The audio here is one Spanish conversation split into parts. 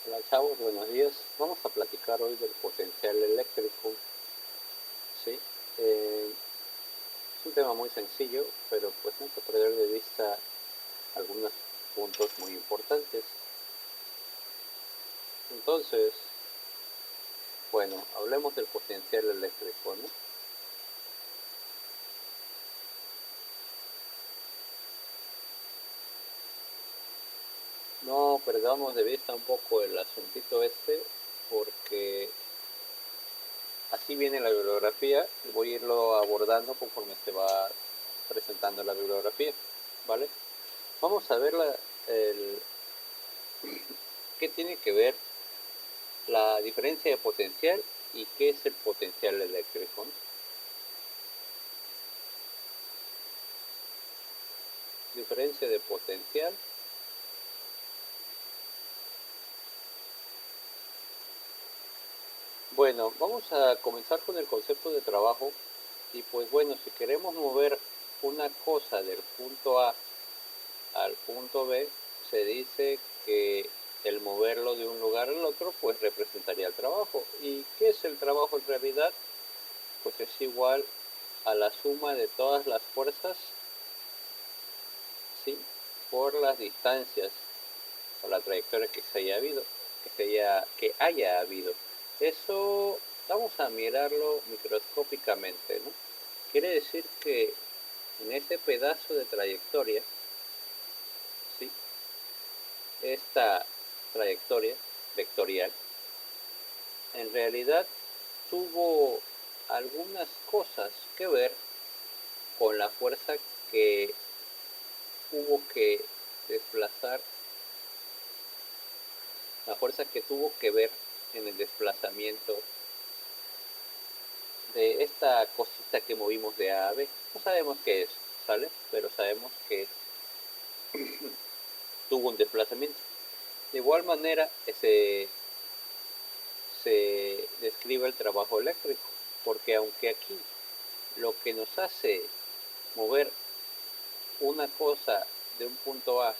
Hola chavos, buenos días. Vamos a platicar hoy del potencial eléctrico. Sí, es un tema muy sencillo, pero pues no hay que perder de vista algunos puntos muy importantes. Entonces, bueno, hablemos del potencial eléctrico, ¿no? No perdamos de vista un poco el asuntito este, porque así viene la bibliografía y voy a irlo abordando conforme se va presentando la bibliografía, ¿vale? Vamos a ver el, qué tiene que ver la diferencia de potencial y qué es el potencial eléctrico, ¿no? Diferencia de potencial. Bueno, vamos a comenzar con el concepto de trabajo. Y pues bueno, si queremos mover una cosa del punto A al punto B, se dice que el moverlo de un lugar al otro pues representaría el trabajo. ¿Y qué es el trabajo en realidad? Pues es igual a la suma de todas las fuerzas, ¿sí?, por las distancias o la trayectoria que haya habido. Eso vamos a mirarlo microscópicamente, ¿no? Quiere decir que en ese pedazo de trayectoria, ¿sí?, esta trayectoria vectorial en realidad tuvo algunas cosas que ver con la fuerza que hubo que desplazar, la fuerza que tuvo que ver en el desplazamiento de esta cosita que movimos de A a B. No sabemos qué es, ¿sale? Pero sabemos que tuvo un desplazamiento. De igual manera se describe el trabajo eléctrico, porque aunque aquí lo que nos hace mover una cosa de un punto a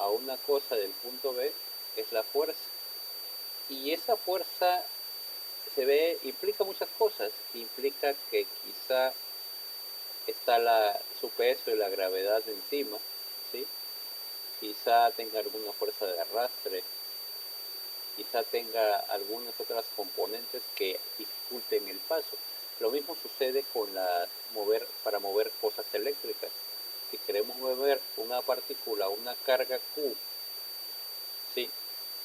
una cosa del punto B es la fuerza. Y esa fuerza implica muchas cosas. Implica que quizá está su peso y la gravedad encima, ¿sí? Quizá tenga alguna fuerza de arrastre, quizá tenga algunas otras componentes que dificulten el paso. Lo mismo sucede con para mover cosas eléctricas. Si queremos mover una partícula, una carga Q, ¿sí?,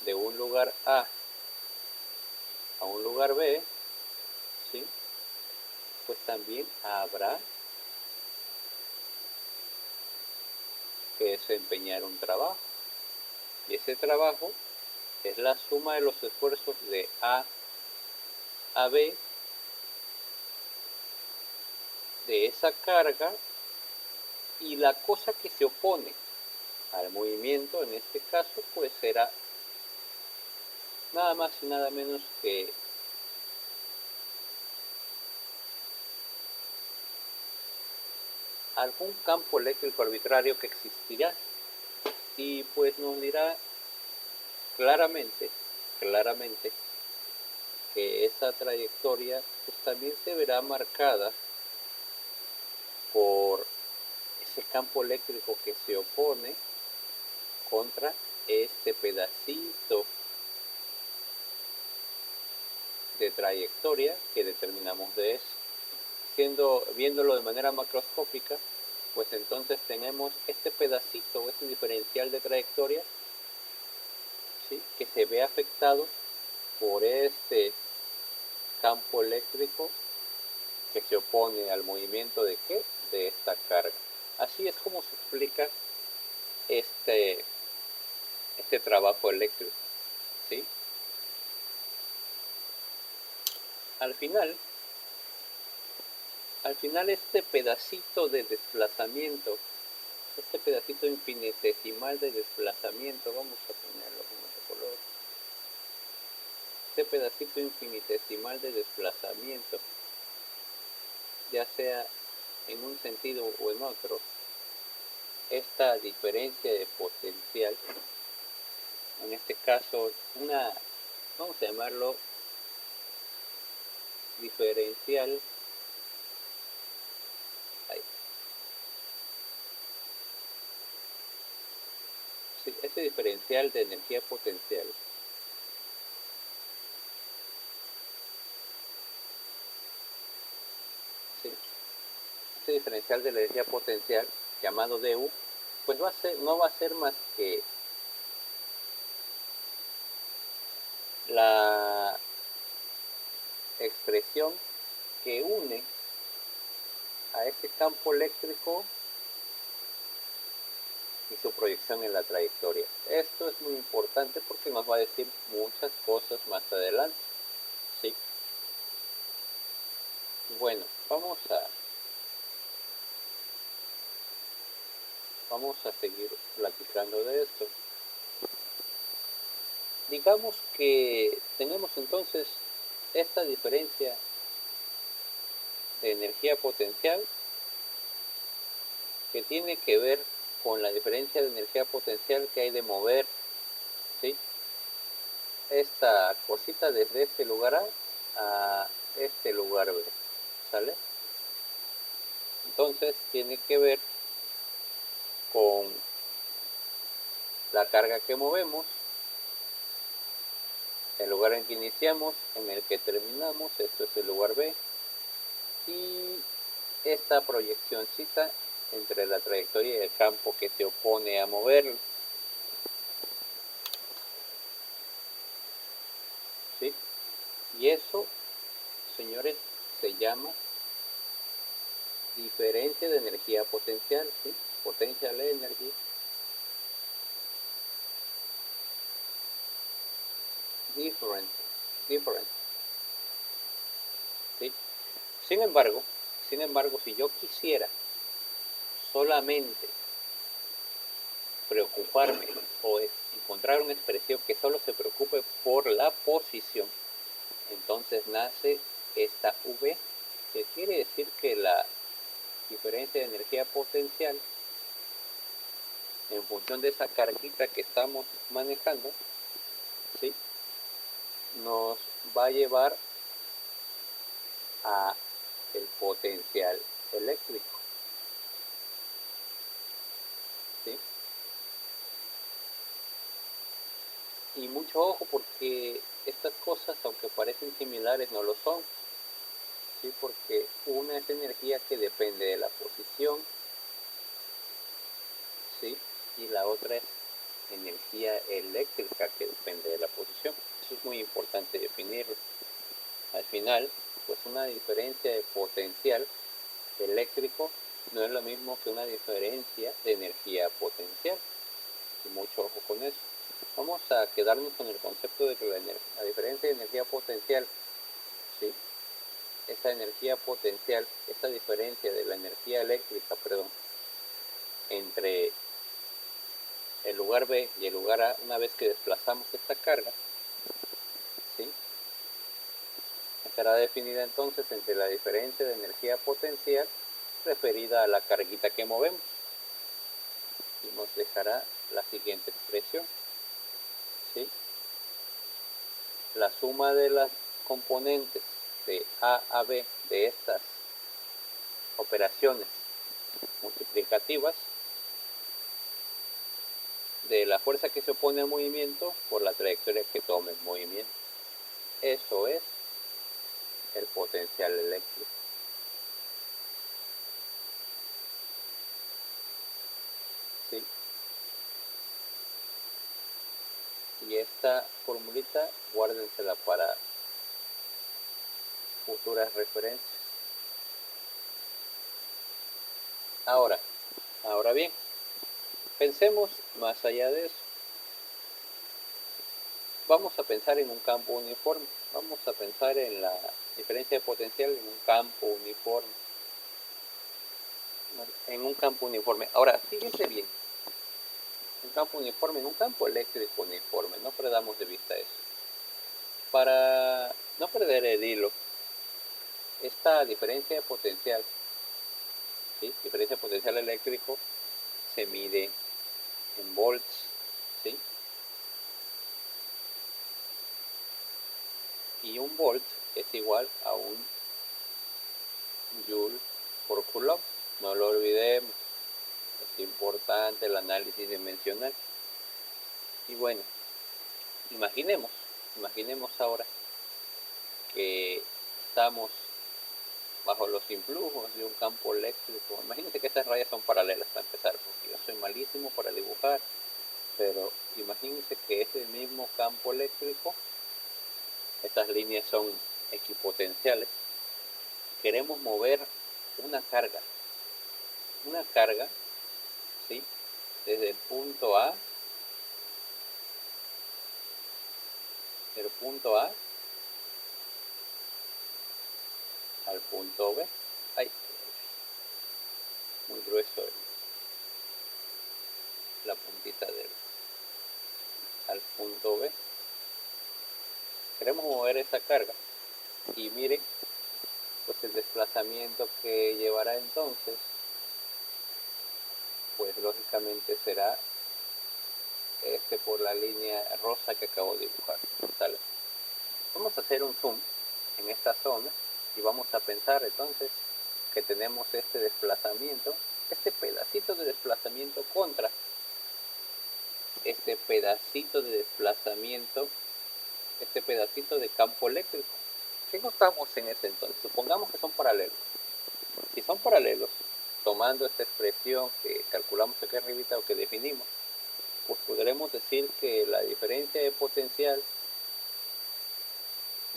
de un lugar a un lugar B, ¿sí?, pues también habrá que desempeñar un trabajo. Y ese trabajo es la suma de los esfuerzos de A a B de esa carga y la cosa que se opone al movimiento, en este caso, pues será nada más y nada menos que algún campo eléctrico arbitrario que existirá y pues nos dirá claramente, claramente que esa trayectoria pues también se verá marcada por ese campo eléctrico que se opone contra este pedacito de trayectoria que determinamos de eso. Viéndolo de manera macroscópica, pues entonces tenemos este pedacito o este diferencial de trayectoria, ¿sí?, que se ve afectado por este campo eléctrico que se opone al movimiento de ¿qué? De esta carga. Así es como se explica este, este trabajo eléctrico, ¿sí? Al final, al final este pedacito de desplazamiento, este pedacito infinitesimal de desplazamiento, vamos a ponerlo con otro color, este pedacito infinitesimal de desplazamiento, ya sea en un sentido o en otro, esta diferencia de potencial en este caso, vamos a llamarlo diferencial. Ahí. Sí, ese diferencial de energía potencial. Sí, ese diferencial de la energía potencial llamado DU, pues no va a ser más que la expresión que une a ese campo eléctrico y su proyección en la trayectoria. Esto es muy importante porque nos va a decir muchas cosas más adelante. ¿Sí? Bueno, vamos a seguir platicando de esto. Digamos que tenemos entonces esta diferencia de energía potencial que tiene que ver con la diferencia de energía potencial que hay de mover, ¿sí?, esta cosita desde este lugar a este lugar B, ¿sale? Entonces tiene que ver con la carga que movemos, el lugar en que iniciamos, en el que terminamos, esto es el lugar B, y esta proyeccióncita entre la trayectoria y el campo que se opone a moverlo. ¿Sí? Y eso, señores, se llama diferencia de energía potencial, ¿sí? Potential energy. Different. ¿Sí? Sin embargo, si yo quisiera solamente preocuparme o encontrar una expresión que solo se preocupe por la posición, entonces nace esta V, que quiere decir que la diferencia de energía potencial en función de esa carguita que estamos manejando, ¿sí?, nos va a llevar a el potencial eléctrico, ¿sí? Y mucho ojo, porque estas cosas, aunque parecen similares, no lo son, ¿sí? Porque una es energía que depende de la posición, ¿sí?, y la otra es energía eléctrica que depende de la posición. Eso es muy importante definirlo. Al final, pues una diferencia de potencial eléctrico no es lo mismo que una diferencia de energía potencial. Y mucho ojo con eso. Vamos a quedarnos con el concepto de que la diferencia de energía potencial, ¿sí?, esa energía potencial, esta diferencia de la energía eléctrica, entre el lugar B y el lugar A, una vez que desplazamos esta carga, ¿sí?, estará definida entonces entre la diferencia de energía potencial referida a la carguita que movemos, y nos dejará la siguiente expresión, ¿sí? La suma de las componentes de A a B de estas operaciones multiplicativas de la fuerza que se opone al movimiento por la trayectoria que tome el movimiento. Eso es el potencial eléctrico. ¿Sí? Y esta formulita guárdensela para futuras referencias. Ahora bien, pensemos más allá de eso. Vamos a pensar en un campo uniforme. Vamos a pensar en la diferencia de potencial en un campo uniforme. Ahora, fíjense bien. Un campo uniforme, en un campo eléctrico uniforme. No perdamos de vista eso. Para no perder el hilo, esta diferencia de potencial, ¿sí?, diferencia de potencial eléctrico, se mide en volts, ¿sí? Y un volt es igual a un joule por coulomb. No lo olvidemos, es importante el análisis dimensional. Y bueno, imaginemos ahora que estamos bajo los influjos de un campo eléctrico. Imagínense que estas rayas son paralelas para empezar, porque yo soy malísimo para dibujar, pero imagínense que ese mismo campo eléctrico, estas líneas son equipotenciales. Queremos mover una carga, ¿sí? Desde el punto A, al punto B. Ay, muy grueso la puntita al punto B. Queremos mover esa carga y miren pues el desplazamiento que llevará entonces, pues lógicamente será por la línea rosa que acabo de dibujar. ¿Sale? Vamos a hacer un zoom en esta zona y vamos a pensar entonces que tenemos este desplazamiento, este pedacito de desplazamiento contra este pedacito de desplazamiento, este pedacito de campo eléctrico. ¿Qué notamos en ese entonces? Supongamos que son paralelos. Si son paralelos, tomando esta expresión que calculamos aquí arribita o que definimos, pues podremos decir que la diferencia de potencial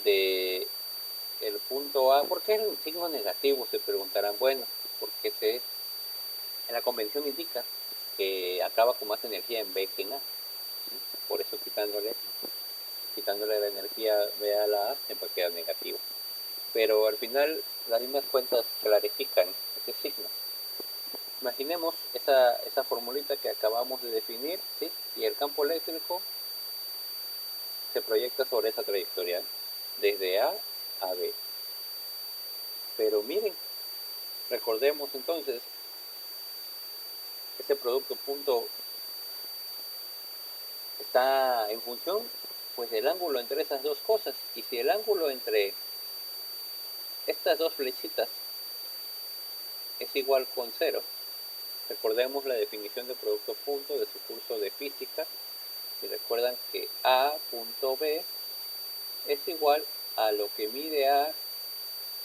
de el punto A, ¿por qué el signo negativo? Se preguntarán. Bueno, porque en la convención indica que acaba con más energía en B que en A, ¿sí? Por eso quitándole la energía B a la A siempre queda negativo. Pero al final las mismas cuentas clarifican ese signo. Imaginemos esa formulita que acabamos de definir, ¿sí? Y el campo eléctrico se proyecta sobre esa trayectoria, desde A a B. Pero miren, recordemos entonces, ese producto punto está en función pues del ángulo entre esas dos cosas. Y si el ángulo entre estas dos flechitas es igual con 0, recordemos la definición de producto punto de su curso de física. Si recuerdan que A punto B es igual a lo que mide A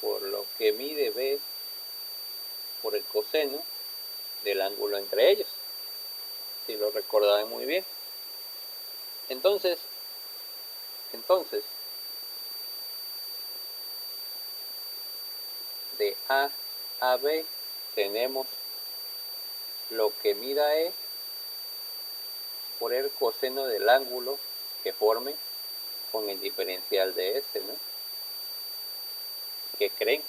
por lo que mide B por el coseno del ángulo entre ellos, si lo recordarán muy bien. Entonces de A a B tenemos lo que mida E por el coseno del ángulo que forme con el diferencial de S, ¿no? ¿Qué creen?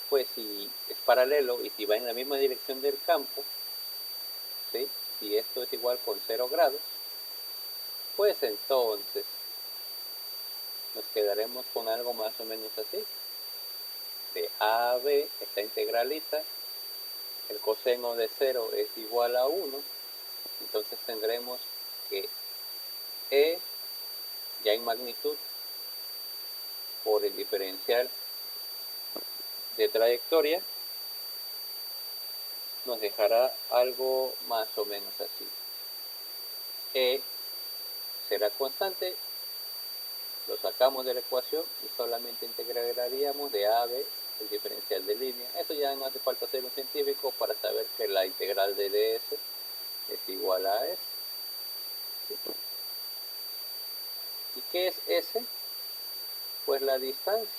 Pues si es paralelo y si va en la misma dirección del campo, ¿sí? Si esto es igual con 0 grados, pues entonces nos quedaremos con algo más o menos así. De A a B, esta integralita, el coseno de 0 es igual a 1, entonces tendremos que E, ya en magnitud, por el diferencial de trayectoria, nos dejará algo más o menos así. E será constante, lo sacamos de la ecuación y solamente integraríamos de A a B el diferencial de línea. Eso ya no hace falta ser un científico para saber que la integral de ds es igual a S. ¿Sí? ¿Y qué es S? Pues la distancia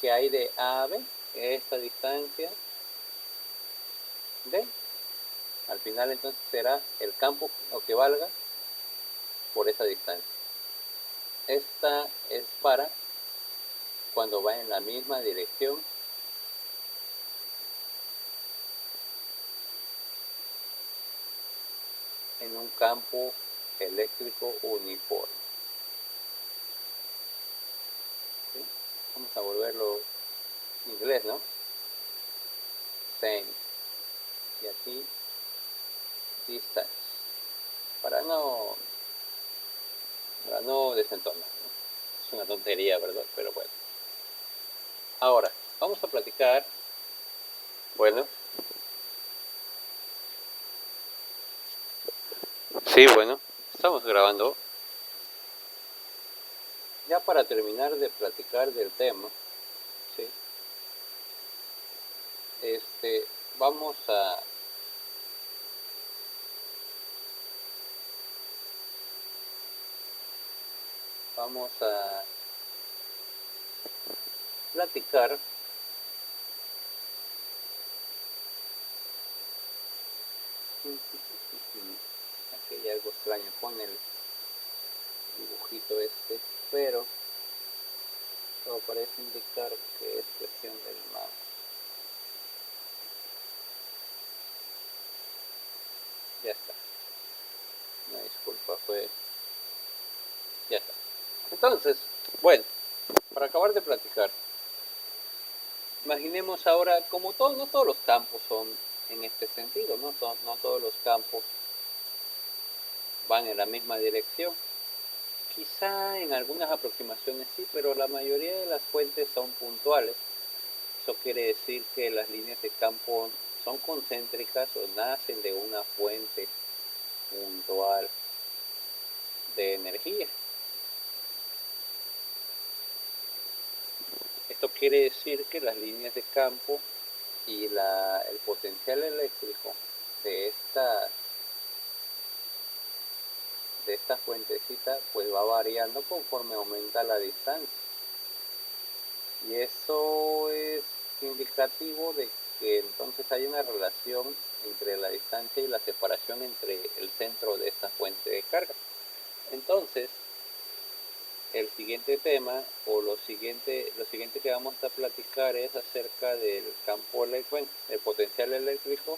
que hay de A a B, esta distancia D. Al final entonces será el campo lo que valga por esa distancia. Esta es para cuando va en la misma dirección en un campo eléctrico uniforme. ¿Sí? Vamos a volverlo en inglés, ¿no? Same. Y aquí distance. Para no para no desentonar, ¿no? Es una tontería, ¿verdad? Pero bueno. Ahora, vamos a platicar. Bueno. Sí, bueno, estamos grabando. Ya para terminar de platicar del tema, ¿sí? Vamos a platicar aquí hay algo extraño con el dibujito pero todo parece indicar que es cuestión del mouse. Ya está, una disculpa, ya está. Entonces, bueno, para acabar de platicar, imaginemos ahora, como no todos los campos son en este sentido, no todos los campos van en la misma dirección. Quizá en algunas aproximaciones sí, pero la mayoría de las fuentes son puntuales. Eso quiere decir que las líneas de campo son concéntricas o nacen de una fuente puntual de energía. Esto quiere decir que las líneas de campo y el potencial eléctrico de esta fuentecita pues va variando conforme aumenta la distancia. Y eso es indicativo de que entonces hay una relación entre la distancia y la separación entre el centro de esta fuente de carga. Entonces, el siguiente tema o lo siguiente que vamos a platicar es acerca del campo eléctrico, del potencial eléctrico,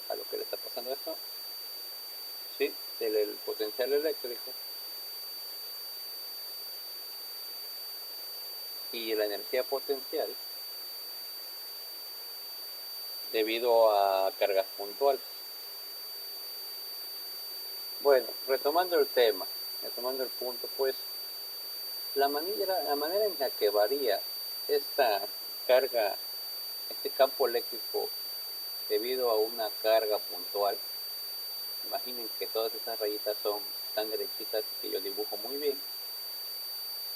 a lo que le está pasando esto, sí, del potencial eléctrico y la energía potencial debido a cargas puntuales. Bueno, retomando el tema, retomando el punto, pues la manera en la que varía esta carga, este campo eléctrico debido a una carga puntual. Imaginen que todas esas rayitas son tan derechitas que yo dibujo muy bien,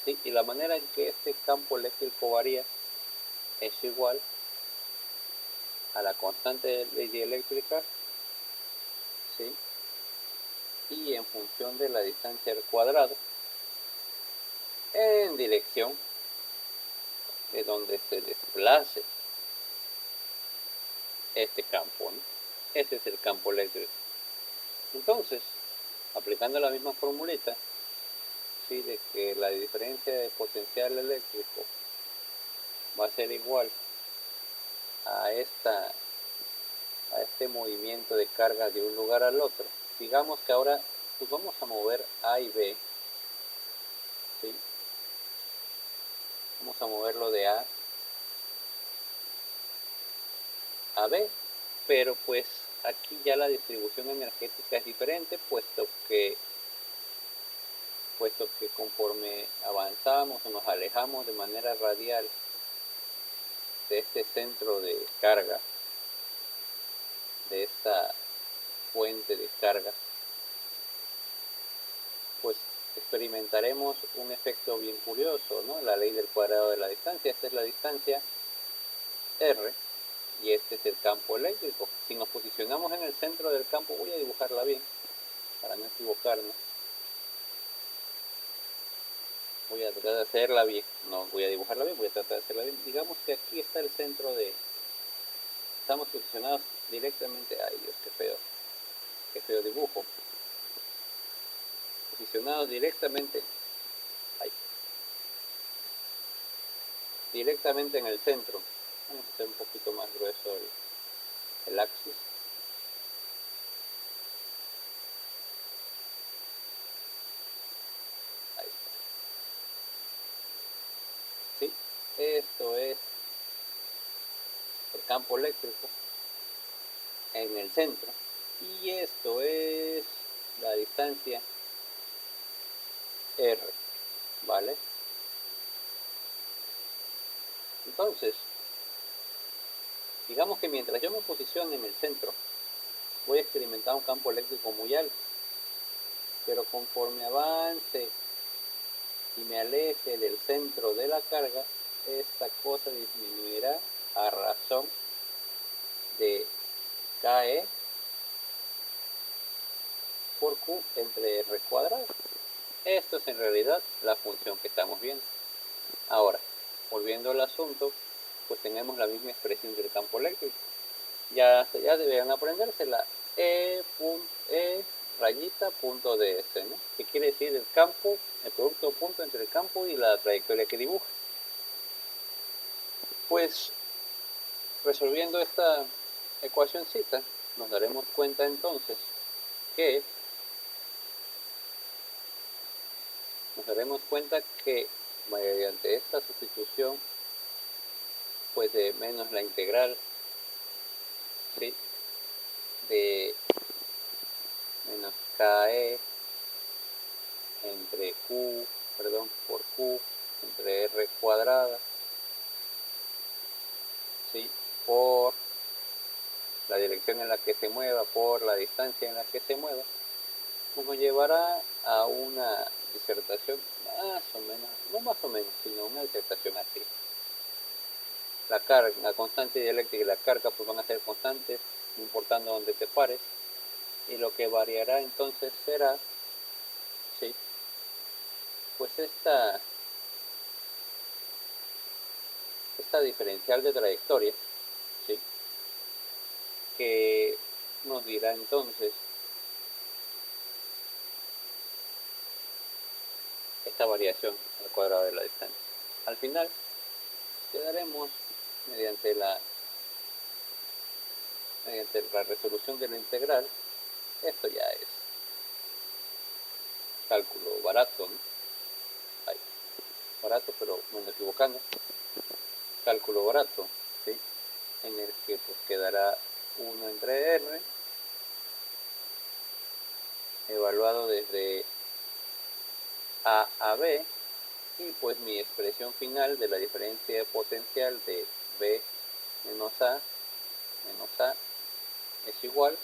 ¿sí? Y la manera en que este campo eléctrico varía es igual a la constante de ley eléctrica, ¿sí? Y en función de la distancia al cuadrado en dirección de donde se desplace este campo, ¿no? Ese es el campo eléctrico. Entonces, aplicando la misma formulita, ¿sí? De que la diferencia de potencial eléctrico va a ser igual a este movimiento de carga de un lugar al otro. Digamos que ahora pues vamos a mover A y B, ¿sí? Vamos a moverlo de A a B, pero pues aquí ya la distribución energética es diferente, puesto que conforme avanzamos o nos alejamos de manera radial de este centro de carga, de esta fuente de carga, pues experimentaremos un efecto bien curioso, ¿no? La ley del cuadrado de la distancia. Esta es la distancia R y este es el campo eléctrico. Si nos posicionamos en el centro del campo, voy a dibujarla bien para no equivocarnos. Voy a tratar de hacerla bien, no voy a dibujarla bien, voy a tratar de hacerla bien. Digamos que aquí está el centro estamos posicionados directamente, ay Dios, qué feo dibujo. Posicionados directamente, ahí, directamente en el centro. Vamos a hacer un poquito más grueso el axis. Ahí está. ¿Sí? Esto es el campo eléctrico en el centro. y esto es la distancia R, ¿vale? Entonces, digamos que mientras yo me posicione en el centro, voy a experimentar un campo eléctrico muy alto, pero conforme avance y me aleje del centro de la carga, esta cosa disminuirá a razón de KE por Q entre R cuadrado. Esto es en realidad la función que estamos viendo. Ahora, volviendo al asunto, pues tenemos la misma expresión del campo eléctrico. Ya deberían aprendérsela. E rayita punto ds, ¿no? Que quiere decir el campo, el producto punto entre el campo y la trayectoria que dibuja. Pues resolviendo esta ecuacióncita, nos daremos cuenta entonces que mediante esta sustitución, pues de menos la integral, ¿sí?, de menos KE entre Q, por Q entre R cuadrada, ¿sí?, por la dirección en la que se mueva, por la distancia en la que se mueva, pues nos llevará a una disertación más o menos, no más o menos, sino una disertación así. La carga, la constante dieléctrica y la carga pues van a ser constantes, no importando dónde te pares, y lo que variará entonces será, ¿sí?, pues esta diferencial de trayectoria, ¿sí?, que nos dirá entonces esta variación al cuadrado de la distancia. Al final quedaremos mediante la resolución de la integral. Esto ya es cálculo barato, ¿no? Ay, barato, pero no me equivocando. Cálculo barato, ¿sí?, en el que pues quedará 1 entre R evaluado desde A B, y pues mi expresión final de la diferencia potencial de B menos A es igual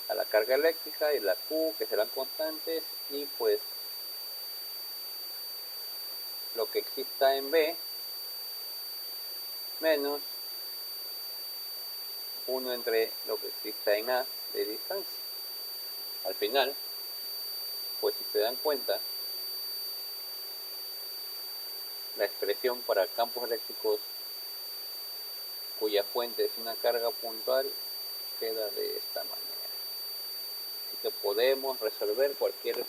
a la carga eléctrica y la Q, que serán constantes, y pues lo que exista en B menos 1 entre lo que exista en A de distancia. Al final, pues si se dan cuenta, la expresión para campos eléctricos cuya fuente es una carga puntual queda de esta manera. Así que podemos resolver cualquier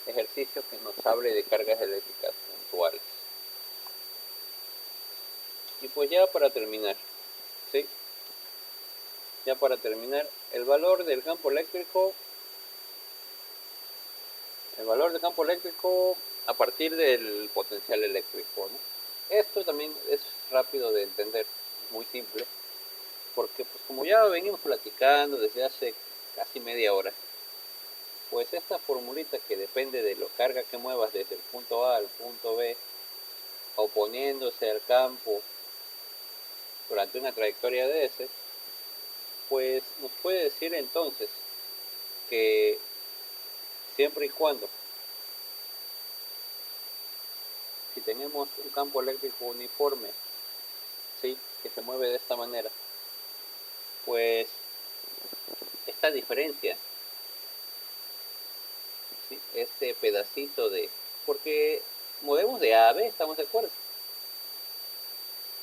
ejercicio que nos hable de cargas eléctricas puntuales. Y pues ya para terminar, ¿sí?, ya para terminar, el valor del campo eléctrico a partir del potencial eléctrico, ¿no? Esto también es rápido de entender, muy simple, porque pues como ya venimos platicando desde hace casi media hora, pues esta formulita que depende de la carga que muevas desde el punto A al punto B, oponiéndose al campo durante una trayectoria de S, pues nos puede decir entonces que siempre y cuando, si tenemos un campo eléctrico uniforme, ¿sí?, que se mueve de esta manera, pues esta diferencia, ¿sí?, este pedacito de, porque movemos de A a B, estamos de acuerdo,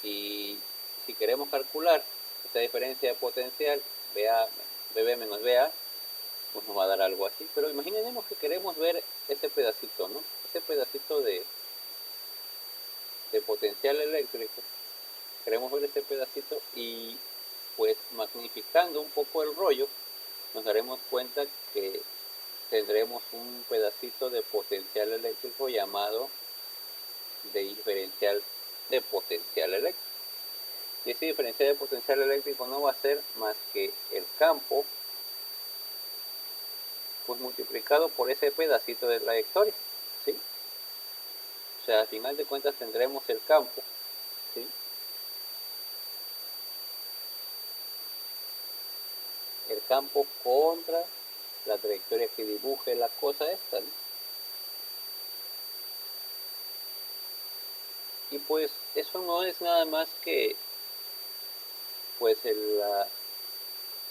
y si queremos calcular esta diferencia de potencial, BB menos BA, pues nos va a dar algo así. Pero imaginemos que queremos ver ese pedacito, ¿no? Ese pedacito de potencial eléctrico. Queremos ver ese pedacito y pues magnificando un poco el rollo, nos daremos cuenta que tendremos un pedacito de potencial eléctrico llamado de diferencial de potencial eléctrico. Y ese diferencial de potencial eléctrico no va a ser más que el campo pues multiplicado por ese pedacito de trayectoria, ¿sí? O sea, al final de cuentas tendremos el campo, ¿sí? El campo contra la trayectoria que dibuje la cosa esta, ¿no? Y pues eso no es nada más que pues la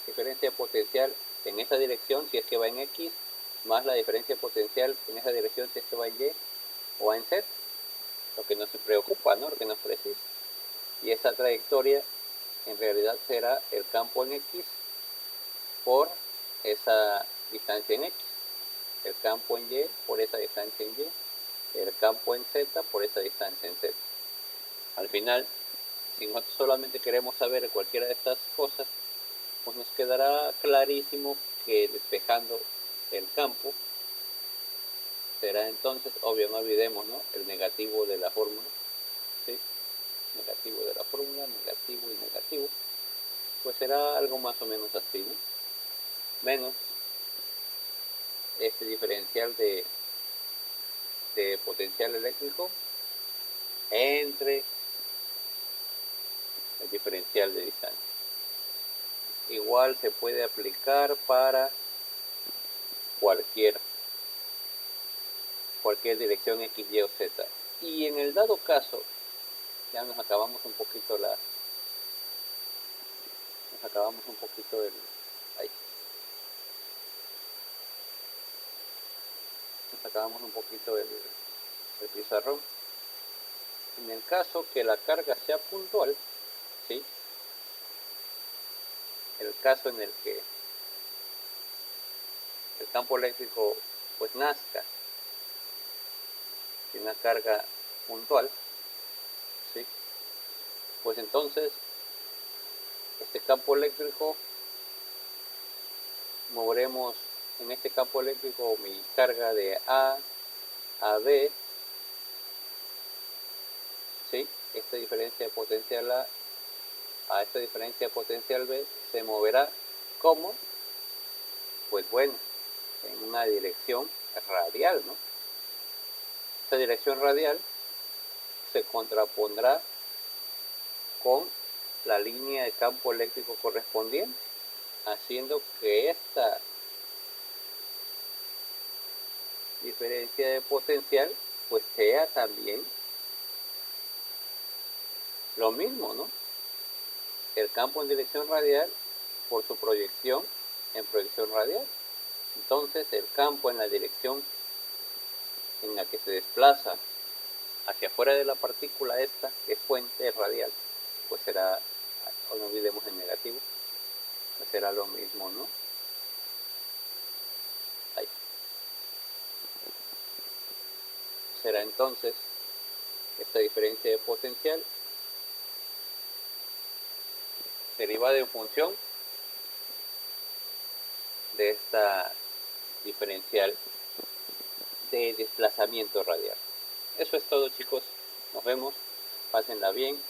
diferencia potencial en esa dirección si es que va en X, más la diferencia potencial en esa dirección si es que va en Y o va en Z, lo que nos preocupa, ¿no? Lo que nos precisa. Y esa trayectoria en realidad será el campo en X por esa distancia en X, el campo en Y por esa distancia en Y, el campo en Z por esa distancia en Z. Al final, si nosotros solamente queremos saber cualquiera de estas cosas, pues nos quedará clarísimo que despejando el campo será entonces, obvio, no olvidemos, ¿no?, el negativo de la fórmula, ¿sí? Negativo de la fórmula, negativo y negativo, pues será algo más o menos así, ¿no? Menos este diferencial de potencial eléctrico entre el diferencial de distancia. Igual se puede aplicar para cualquier dirección X, Y o Z. Y en el dado caso, ya nos acabamos un poquito el, ahí, nos acabamos un poquito el pizarrón. En el caso que la carga sea puntual, ¿sí? El caso en el que el campo eléctrico pues nazca de una carga puntual, ¿sí? Pues entonces este campo eléctrico, moveremos en este campo eléctrico mi carga de A a B, ¿sí? Esta diferencia de potencial a esta diferencia de potencial B se moverá como, pues bueno, en una dirección radial, ¿no? Esta dirección radial se contrapondrá con la línea de campo eléctrico correspondiente, haciendo que esta diferencia de potencial pues sea también lo mismo, ¿no? El campo en dirección radial por su proyección en proyección radial. Entonces el campo en la dirección en la que se desplaza hacia afuera de la partícula esta, que es fuente radial, pues será, no olvidemos el negativo, pues será lo mismo, ¿no? Ahí. Será entonces esta diferencia de potencial derivada en función de esta diferencial de desplazamiento radial. Eso es todo, chicos. Nos vemos. Pásenla bien.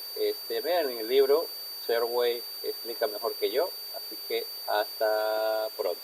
Vean en el libro. Serway explica mejor que yo. Así que hasta pronto.